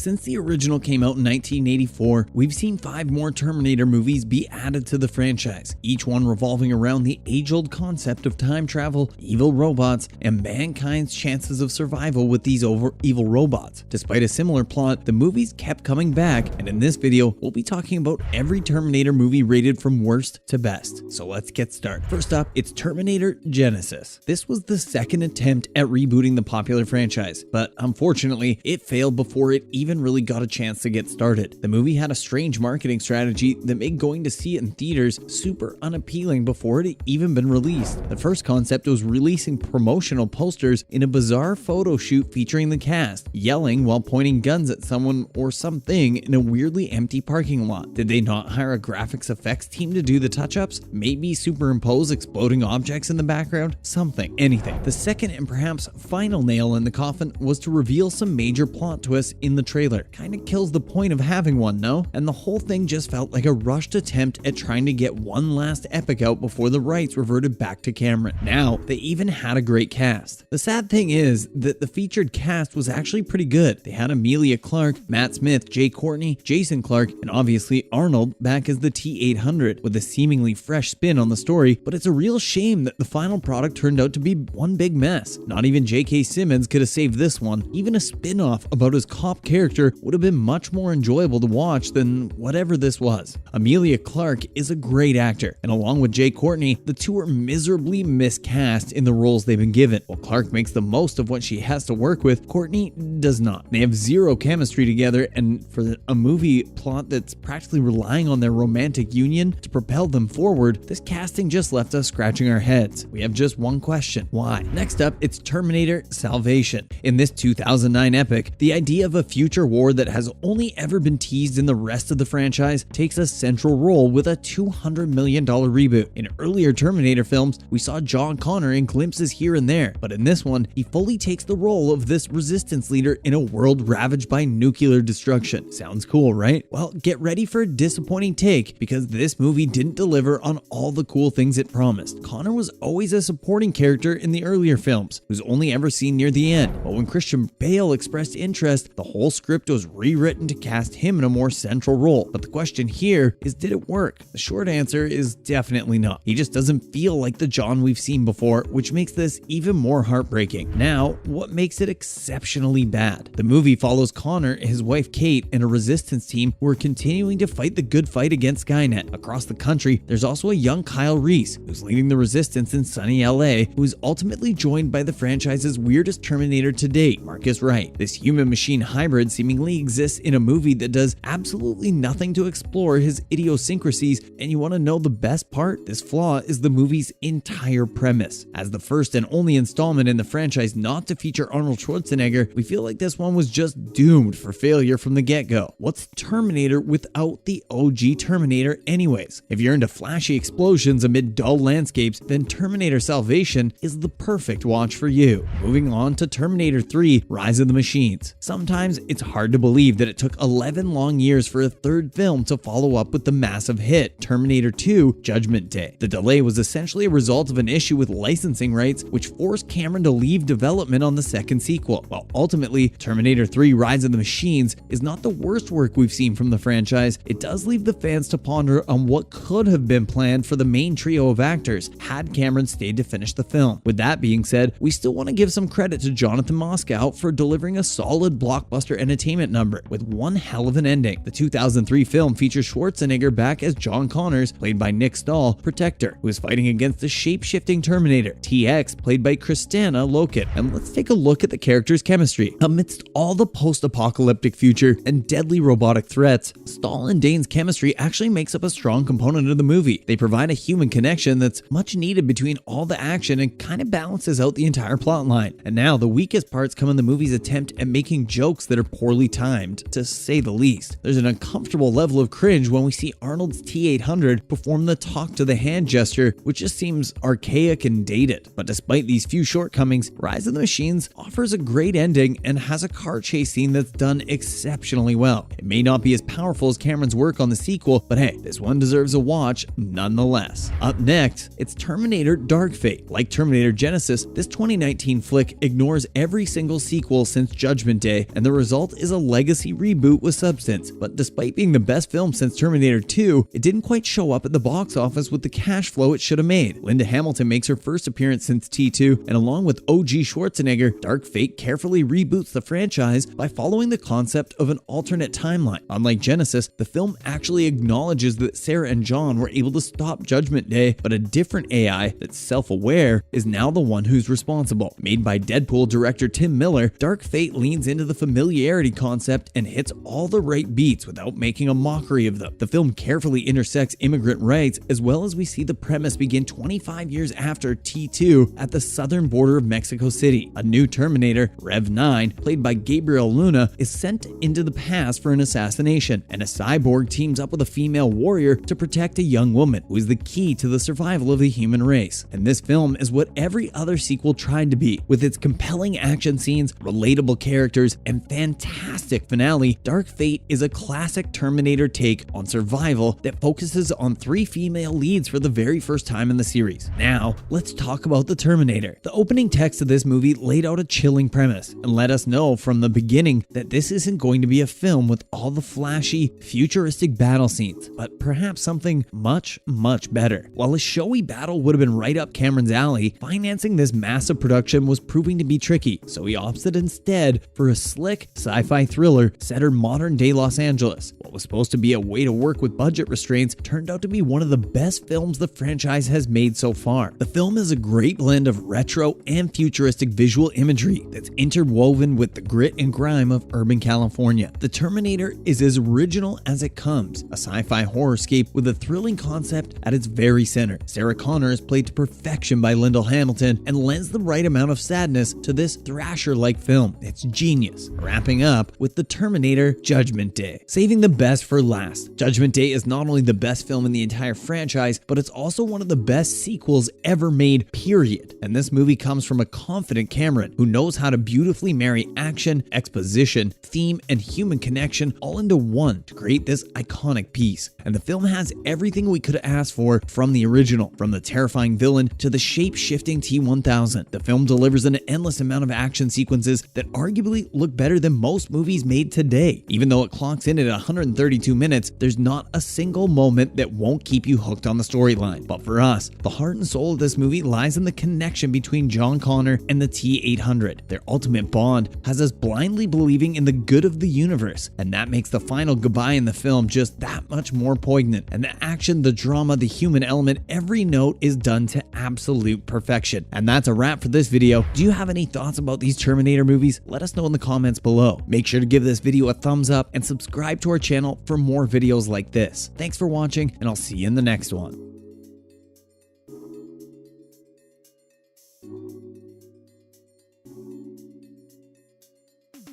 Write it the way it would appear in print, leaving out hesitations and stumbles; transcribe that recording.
Since the original came out in 1984, we've seen 5 more Terminator movies be added to the franchise, each one revolving around the age-old concept of time travel, evil robots, and mankind's chances of survival with these evil robots. Despite a similar plot, the movies kept coming back, and in this video, we'll be talking about every Terminator movie rated from worst to best. So let's get started. First up, it's Terminator Genesis. This was the second attempt at rebooting the popular franchise, but unfortunately, it failed before it even really got a chance to get started. The movie had a strange marketing strategy that made going to see it in theaters super unappealing before it had even been released. The first concept was releasing promotional posters in a bizarre photo shoot featuring the cast, yelling while pointing guns at someone or something in a weirdly empty parking lot. Did they not hire a graphics effects team to do the touch-ups? Maybe superimpose exploding objects in the background? Something, anything. The second and perhaps final nail in the coffin was to reveal some major plot twists in the trailer. Kinda kills the point of having one, no? And the whole thing just felt like a rushed attempt at trying to get one last epic out before the rights reverted back to Cameron. Now, they even had a great cast. The sad thing is that the featured cast was actually pretty good. They had Emilia Clarke, Matt Smith, Jay Courtney, Jason Clarke, and obviously Arnold back as the T-800 with a seemingly fresh spin on the story, but it's a real shame that the final product turned out to be one big mess. Not even J.K. Simmons could have saved this one. Even a spin-off about his cop character would have been much more enjoyable to watch than whatever this was. Emilia Clarke is a great actor, and along with Jay Courtney, the two are miserably miscast in the roles they've been given. While Clarke makes the most of what she has to work with, Courtney does not. They have zero chemistry together, and for a movie plot that's practically relying on their romantic union to propel them forward, this casting just left us scratching our heads. We have just one question: why? Next up, it's Terminator Salvation. In this 2009 epic, the idea of a future war that has only ever been teased in the rest of the franchise takes a central role with a $200 million reboot. In earlier Terminator films, we saw John Connor in glimpses here and there, but in this one, he fully takes the role of this resistance leader in a world ravaged by nuclear destruction. Sounds cool, right? Well, get ready for a disappointing take, because this movie didn't deliver on all the cool things it promised. Connor was always a supporting character in the earlier films, who's only ever seen near the end, but when Christian Bale expressed interest, the whole script was rewritten to cast him in a more central role. But the question here is, did it work? The short answer is definitely not. He just doesn't feel like the John we've seen before, which makes this even more heartbreaking. Now, what makes it exceptionally bad? The movie follows Connor, his wife Kate, and a resistance team who are continuing to fight the good fight against Skynet. Across the country, there's also a young Kyle Reese, who's leading the resistance in sunny LA, who is ultimately joined by the franchise's weirdest Terminator to date, Marcus Wright. This human-machine hybrid seemingly exists in a movie that does absolutely nothing to explore his idiosyncrasies, and you want to know the best part? This flaw is the movie's entire premise. As the first and only installment in the franchise not to feature Arnold Schwarzenegger, we feel like this one was just doomed for failure from the get-go. What's Terminator without the OG Terminator anyways? If you're into flashy explosions amid dull landscapes, then Terminator Salvation is the perfect watch for you. Moving on to Terminator 3: Rise of the Machines. Sometimes it's hard to believe that it took 11 long years for a third film to follow up with the massive hit Terminator 2: Judgment Day. The delay was essentially a result of an issue with licensing rights, which forced Cameron to leave development on the second sequel. While ultimately, Terminator 3: Rise of the Machines is not the worst work we've seen from the franchise, it does leave the fans to ponder on what could have been planned for the main trio of actors had Cameron stayed to finish the film. With that being said, we still want to give some credit to Jonathan Moskow for delivering a solid blockbuster entertainment number with one hell of an ending. The 2003 film features Schwarzenegger back as John Connors, played by Nick Stahl, Protector, who is fighting against the shape-shifting Terminator, TX, played by Kristana Loken. And let's take a look at the characters' chemistry. Amidst all the post-apocalyptic future and deadly robotic threats, Stahl and Dane's chemistry actually makes up a strong component of the movie. They provide a human connection that's much needed between all the action and kind of balances out the entire plot line. And now, the weakest parts come in the movie's attempt at making jokes that are poorly timed, to say the least. There's an uncomfortable level of cringe when we see Arnold's T-800 perform the talk to the hand gesture, which just seems archaic and dated. But despite these few shortcomings, Rise of the Machines offers a great ending and has a car chase scene that's done exceptionally well. It may not be as powerful as Cameron's work on the sequel, but hey, this one deserves a watch nonetheless. Up next, it's Terminator Dark Fate. Like Terminator Genesis, this 2019 flick ignores every single sequel since Judgment Day, and the result result is a legacy reboot with substance, but despite being the best film since Terminator 2, it didn't quite show up at the box office with the cash flow it should have made. Linda Hamilton makes her first appearance since T2, and along with OG Schwarzenegger, Dark Fate carefully reboots the franchise by following the concept of an alternate timeline. Unlike Genesis, the film actually acknowledges that Sarah and John were able to stop Judgment Day, but a different AI that's self-aware is now the one who's responsible. Made by Deadpool director Tim Miller, Dark Fate leans into the familiarity concept and hits all the right beats without making a mockery of them. The film carefully intersects immigrant rights, as well as we see the premise begin 25 years after T2 at the southern border of Mexico City. A new Terminator, Rev 9, played by Gabriel Luna, is sent into the past for an assassination, and a cyborg teams up with a female warrior to protect a young woman, who is the key to the survival of the human race. And this film is what every other sequel tried to be. With its compelling action scenes, relatable characters, and fantastic finale, Dark Fate is a classic Terminator take on survival that focuses on 3 female leads for the very first time in the series. Now, let's talk about the Terminator. The opening text of this movie laid out a chilling premise and let us know from the beginning that this isn't going to be a film with all the flashy, futuristic battle scenes, but perhaps something much, much better. While a showy battle would have been right up Cameron's alley, financing this massive production was proving to be tricky, so he opted instead for a slick sci-fi thriller set in modern-day Los Angeles. What was supposed to be a way to work with budget restraints turned out to be one of the best films the franchise has made so far. The film is a great blend of retro and futuristic visual imagery that's interwoven with the grit and grime of urban California. The Terminator is as original as it comes, a sci-fi horrorscape with a thrilling concept at its very center. Sarah Connor is played to perfection by Linda Hamilton and lends the right amount of sadness to this thrasher-like film. It's genius. Wrapping up with the Terminator Judgment Day. Saving the best for last, Judgment Day is not only the best film in the entire franchise, but it's also one of the best sequels ever made, period. And this movie comes from a confident Cameron who knows how to beautifully marry action, exposition, theme, and human connection all into one to create this iconic piece. And the film has everything we could have asked for from the original, from the terrifying villain to the shape-shifting T-1000. The film delivers an endless amount of action sequences that arguably look better than most movies made today. Even though it clocks in at 132 minutes, there's not a single moment that won't keep you hooked on the storyline. But for us, the heart and soul of this movie lies in the connection between John Connor and the T-800. Their ultimate bond has us blindly believing in the good of the universe, and that makes the final goodbye in the film just that much more poignant. And the action, the drama, the human element, every note is done to absolute perfection. And that's a wrap for this video. Do you have any thoughts about these Terminator movies? Let us know in the comments below. Make sure to give this video a thumbs up and subscribe to our channel for more videos like this. Thanks for watching, and I'll see you in the next one.